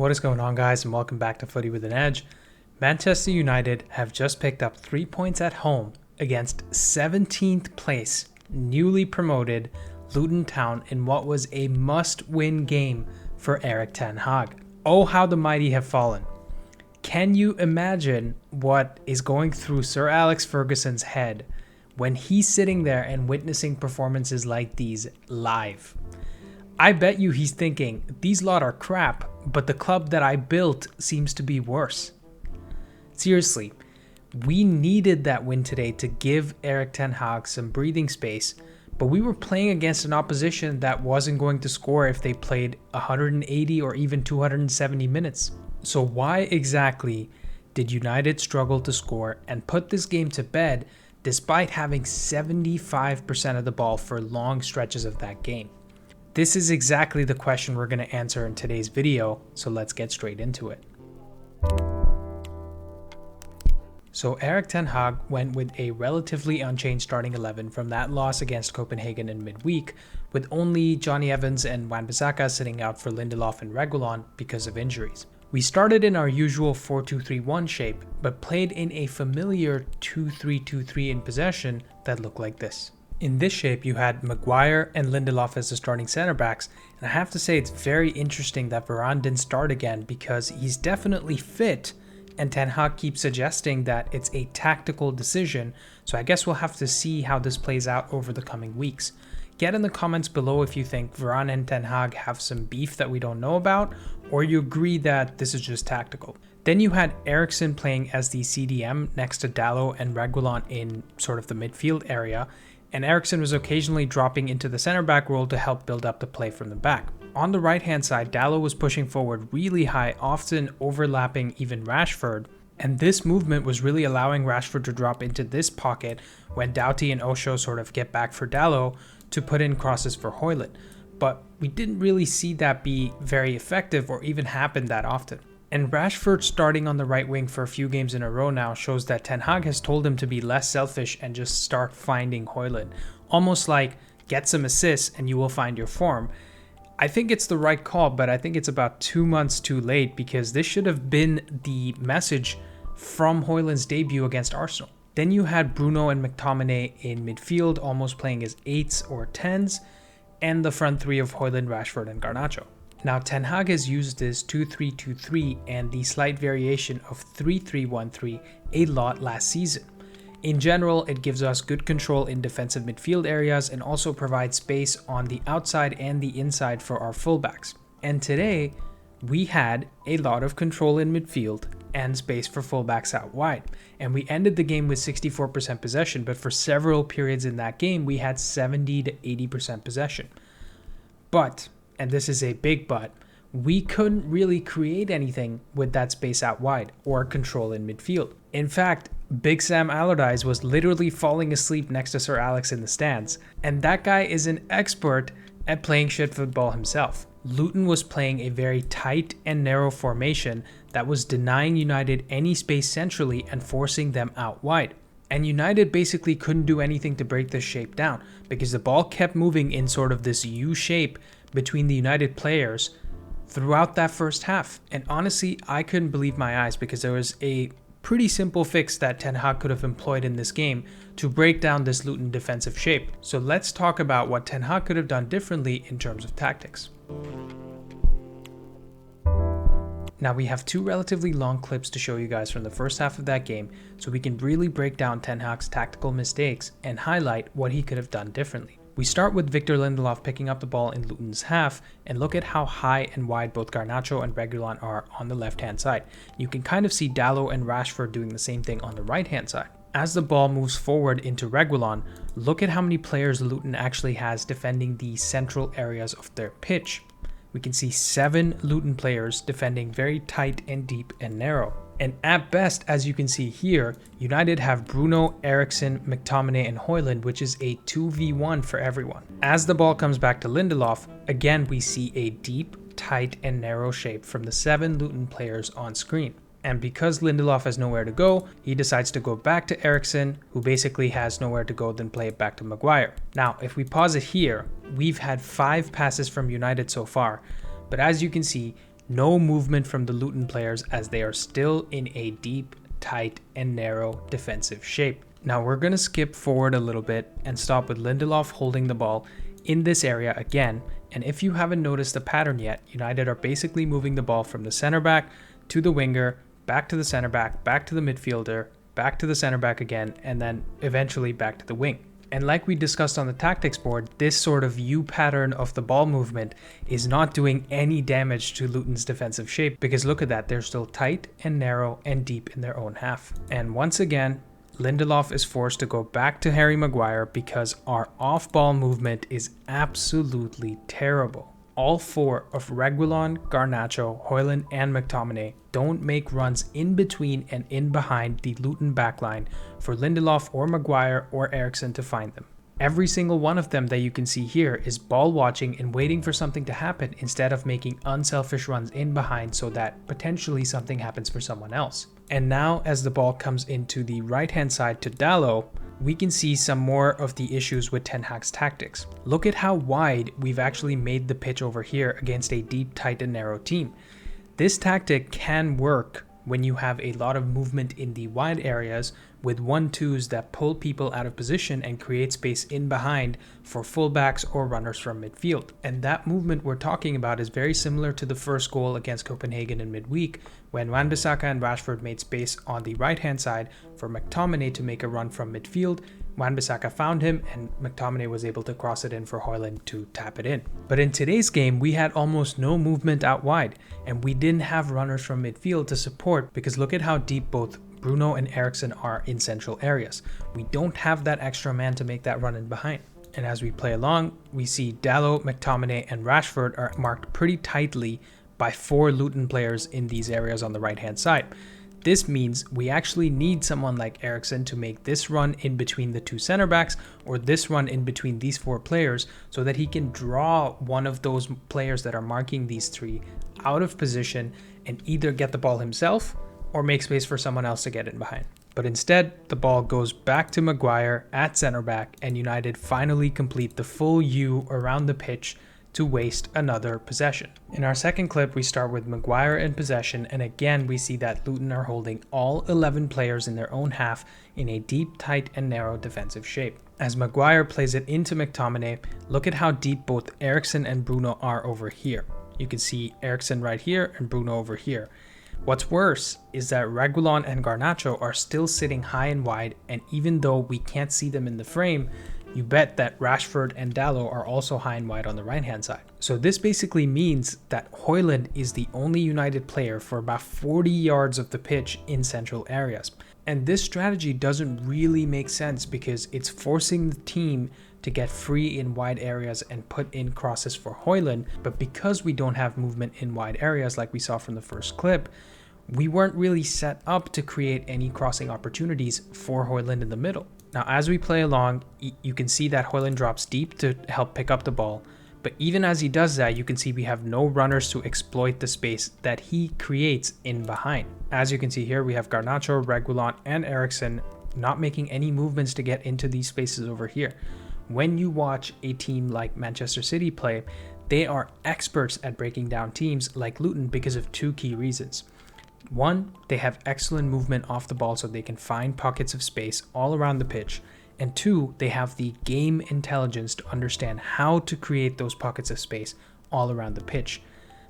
What is going on, guys, and welcome back to Footy with an Edge. Manchester United have just picked up 3 points at home against 17th place, newly promoted Luton Town in what was a must-win game for Erik Ten Hag. Oh, how the mighty have fallen. Can you imagine what is going through Sir Alex Ferguson's head when he's sitting there and witnessing performances like these live? I bet you he's thinking, these lot are crap, but the club that I built seems to be worse. Seriously, we needed that win today to give Erik Ten Hag some breathing space, but we were playing against an opposition that wasn't going to score if they played 180 or even 270 minutes. So why exactly did United struggle to score and put this game to bed despite having 75% of the ball for long stretches of that game? This is exactly the question we're going to answer in today's video, so let's get straight into it. So Erik Ten Hag went with a relatively unchanged starting 11 from that loss against Copenhagen in midweek, with only Johnny Evans and Wan-Bissaka sitting out for Lindelof and Reguilon because of injuries. We started in our usual 4-2-3-1 shape, but played in a familiar 2-3-2-3 in possession that looked like this. In this shape, you had Maguire and Lindelof as the starting center backs, and I have to say it's very interesting that Varane didn't start again because he's definitely fit, and Ten Hag keeps suggesting that it's a tactical decision, so I guess we'll have to see how this plays out over the coming weeks. Get in the comments below if you think Varane and Ten Hag have some beef that we don't know about, or you agree that this is just tactical. Then you had Eriksen playing as the CDM next to Dalot and Reguilon in sort of the midfield area, and Eriksen was occasionally dropping into the center back role to help build up the play from the back. On the right hand side, Dalot was pushing forward really high, often overlapping even Rashford, and this movement was really allowing Rashford to drop into this pocket when Doughty and Osho sort of get back for Dalot to put in crosses for Højlund. But we didn't really see that be very effective or even happen that often. And Rashford starting on the right wing for a few games in a row now shows that Ten Hag has told him to be less selfish and just start finding Højlund. Almost like, get some assists and you will find your form. I think it's the right call, but I think it's about 2 months too late because this should have been the message from Højlund's debut against Arsenal. Then you had Bruno and McTominay in midfield almost playing as 8s or 10s, and the front three of Højlund, Rashford and Garnacho. Now, Ten Hag has used this 2-3-2-3 and the slight variation of 3-3-1-3 a lot last season. In general, it gives us good control in defensive midfield areas and also provides space on the outside and the inside for our fullbacks. And today, we had a lot of control in midfield and space for fullbacks out wide. And we ended the game with 64% possession, but for several periods in that game, we had 70 to 80% possession. But, and this is a big but, we couldn't really create anything with that space out wide or control in midfield. In fact, Big Sam Allardyce was literally falling asleep next to Sir Alex in the stands, and that guy is an expert at playing shit football himself. Luton was playing a very tight and narrow formation that was denying United any space centrally and forcing them out wide. And United basically couldn't do anything to break this shape down because the ball kept moving in sort of this U shape between the United players throughout that first half. And honestly, I couldn't believe my eyes because there was a pretty simple fix that Ten Hag could have employed in this game to break down this Luton defensive shape. So let's talk about what Ten Hag could have done differently in terms of tactics. Now we have two relatively long clips to show you guys from the first half of that game so we can really break down Ten Hag's tactical mistakes and highlight what he could have done differently. We start with Victor Lindelof picking up the ball in Luton's half and look at how high and wide both Garnacho and Reguilon are on the left hand side. You can kind of see Dalot and Rashford doing the same thing on the right hand side. As the ball moves forward into Reguilon, look at how many players Luton actually has defending the central areas of their pitch. We can see 7 Luton players defending very tight and deep and narrow. And at best, as you can see here, United have Bruno, Eriksen, McTominay and Højlund, which is a 2v1 for everyone. As the ball comes back to Lindelof, again we see a deep, tight and narrow shape from the 7 Luton players on screen. And because Lindelof has nowhere to go, he decides to go back to Eriksen, who basically has nowhere to go, then play it back to Maguire. Now, if we pause it here, we've had 5 passes from United so far, but as you can see, No movement from the Luton players as they are still in a deep, tight, and narrow defensive shape. Now we're going to skip forward a little bit and stop with Lindelof holding the ball in this area again. And if you haven't noticed the pattern yet, United are basically moving the ball from the center back to the winger, back to the center back to the midfielder, back to the center back again, and then eventually back to the wing. And like we discussed on the tactics board, this sort of U pattern of the ball movement is not doing any damage to Luton's defensive shape, because look at that, they're still tight and narrow and deep in their own half. And once again, Lindelof is forced to go back to Harry Maguire because our off-ball movement is absolutely terrible. All four of Reguilon, Garnacho, Højlund, and McTominay don't make runs in between and in behind the Luton backline for Lindelof or Maguire or Eriksen to find them. Every single one of them that you can see here is ball watching and waiting for something to happen instead of making unselfish runs in behind so that potentially something happens for someone else. And now as the ball comes into the right hand side to Dalot, we can see some more of the issues with Ten Hag's tactics. Look at how wide we've actually made the pitch over here against a deep, tight, and narrow team. This tactic can work when you have a lot of movement in the wide areas with 1-2s that pull people out of position and create space in behind for fullbacks or runners from midfield. And that movement we're talking about is very similar to the first goal against Copenhagen in midweek, when Wan-Bissaka and Rashford made space on the right-hand side for McTominay to make a run from midfield. Wan-Bissaka found him and McTominay was able to cross it in for Højlund to tap it in. But in today's game, we had almost no movement out wide, and we didn't have runners from midfield to support, because look at how deep both Bruno and Eriksen are in central areas. We don't have that extra man to make that run in behind. And as we play along, we see Dalot, McTominay, and Rashford are marked pretty tightly by 4 Luton players in these areas on the right-hand side. This means we actually need someone like Eriksen to make this run in between the 2 center backs, or this run in between these 4 players, so that he can draw one of those players that are marking these 3 out of position and either get the ball himself or make space for someone else to get in behind. But instead, the ball goes back to Maguire at center back, and United finally complete the full U around the pitch to waste another possession. In our second clip, we start with Maguire in possession, and again we see that Luton are holding all 11 players in their own half in a deep, tight, and narrow defensive shape. As Maguire plays it into McTominay, look at how deep both Eriksen and Bruno are over here. You can see Eriksen right here and Bruno over here. What's worse is that Reguilon and Garnacho are still sitting high and wide, and even though we can't see them in the frame, you bet that Rashford and Dalot are also high and wide on the right-hand side. So this basically means that Højlund is the only United player for about 40 yards of the pitch in central areas. And this strategy doesn't really make sense because it's forcing the team to get free in wide areas and put in crosses for Højlund. But because we don't have movement in wide areas like we saw from the first clip, we weren't really set up to create any crossing opportunities for Højlund in the middle. Now, as we play along, you can see that Højlund drops deep to help pick up the ball. But even as he does that, you can see we have no runners to exploit the space that he creates in behind. As you can see here, we have Garnacho, Reguilon, and Eriksen not making any movements to get into these spaces over here. When you watch a team like Manchester City play, they are experts at breaking down teams like Luton because of 2 key reasons. One, they have excellent movement off the ball so they can find pockets of space all around the pitch. And 2, they have the game intelligence to understand how to create those pockets of space all around the pitch.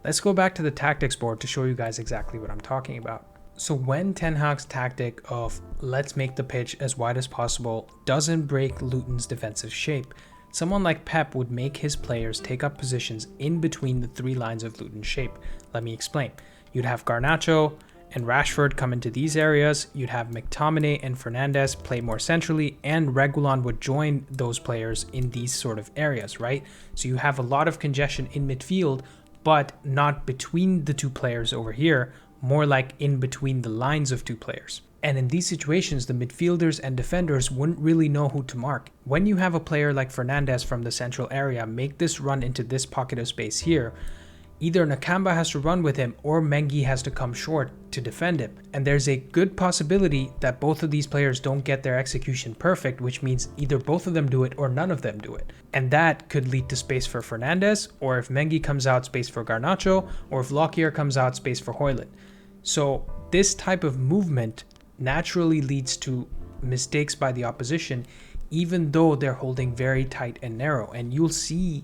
Let's go back to the tactics board to show you guys exactly what I'm talking about. So when Ten Hag's tactic of let's make the pitch as wide as possible doesn't break Luton's defensive shape, someone like Pep would make his players take up positions in between the 3 lines of Luton's shape. Let me explain. You'd have Garnacho and Rashford come into these areas, you'd have McTominay and Fernandes play more centrally, and Reguilon would join those players in these sort of areas, right? So you have a lot of congestion in midfield, but not between the 2 players over here, more like in between the lines of 2 players. And in these situations, the midfielders and defenders wouldn't really know who to mark. When you have a player like Fernandes from the central area make this run into this pocket of space here, Either Nakamba has to run with him or Mengi has to come short to defend him. And there's a good possibility that both of these players don't get their execution perfect, which means either both of them do it or none of them do it. And that could lead to space for Fernandes, or if Mengi comes out, space for Garnacho, or if Lockyer comes out, space for Højlund. So this type of movement naturally leads to mistakes by the opposition, even though they're holding very tight and narrow. And you'll see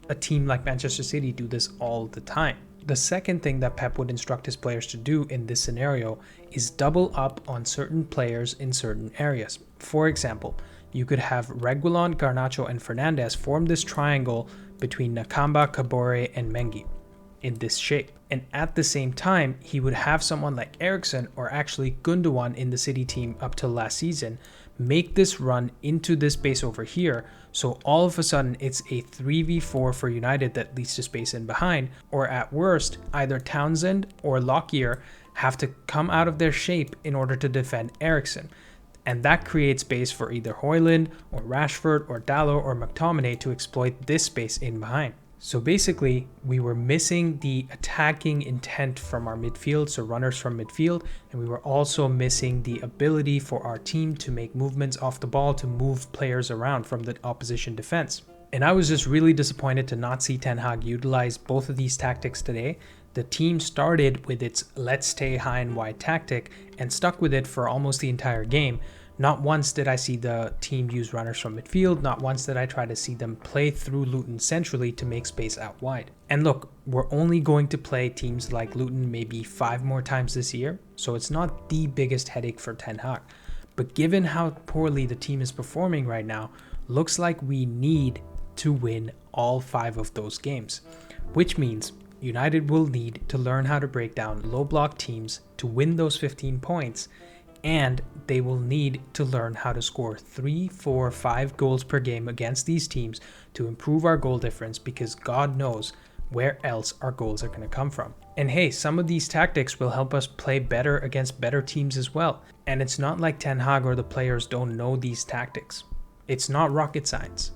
a team like Manchester City do this all the time. The second thing that Pep would instruct his players to do in this scenario is double up on certain players in certain areas. For example, you could have Reguilon, Garnacho, and Fernandes form this triangle between Nakamba, Kabore, and Mengi in this shape. And at the same time, he would have someone like Eriksen, or actually Gundogan in the City team up till last season, make this run into this space over here. So all of a sudden it's a 3v4 for United that leads to space in behind, or at worst, either Townsend or Lockyer have to come out of their shape in order to defend Eriksen. And that creates space for either Højlund or Rashford or Dalot or McTominay to exploit this space in behind. So basically, we were missing the attacking intent from our midfield, so runners from midfield, and we were also missing the ability for our team to make movements off the ball to move players around from the opposition defense. And I was just really disappointed to not see Ten Hag utilize both of these tactics today. The team started with its let's stay high and wide tactic and stuck with it for almost the entire game. Not once did I see the team use runners from midfield, not once did I try to see them play through Luton centrally to make space out wide. And look, we're only going to play teams like Luton maybe 5 more times this year, so it's not the biggest headache for Ten Hag. But given how poorly the team is performing right now, looks like we need to win all 5 of those games, which means United will need to learn how to break down low block teams to win those 15 points. And they will need to learn how to score 3, 4, 5 goals per game against these teams to improve our goal difference, because God knows where else our goals are going to come from. And hey, some of these tactics will help us play better against better teams as well. And it's not like Ten Hag or the players don't know these tactics. It's not rocket science.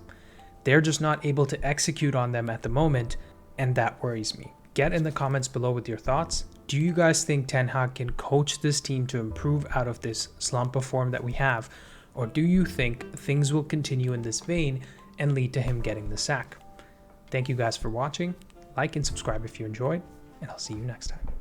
They're just not able to execute on them at the moment, and that worries me. Get in the comments below with your thoughts. Do you guys think Ten Hag can coach this team to improve out of this slump of form that we have? Or do you think things will continue in this vein and lead to him getting the sack? Thank you guys for watching. Like and subscribe if you enjoyed, and I'll see you next time.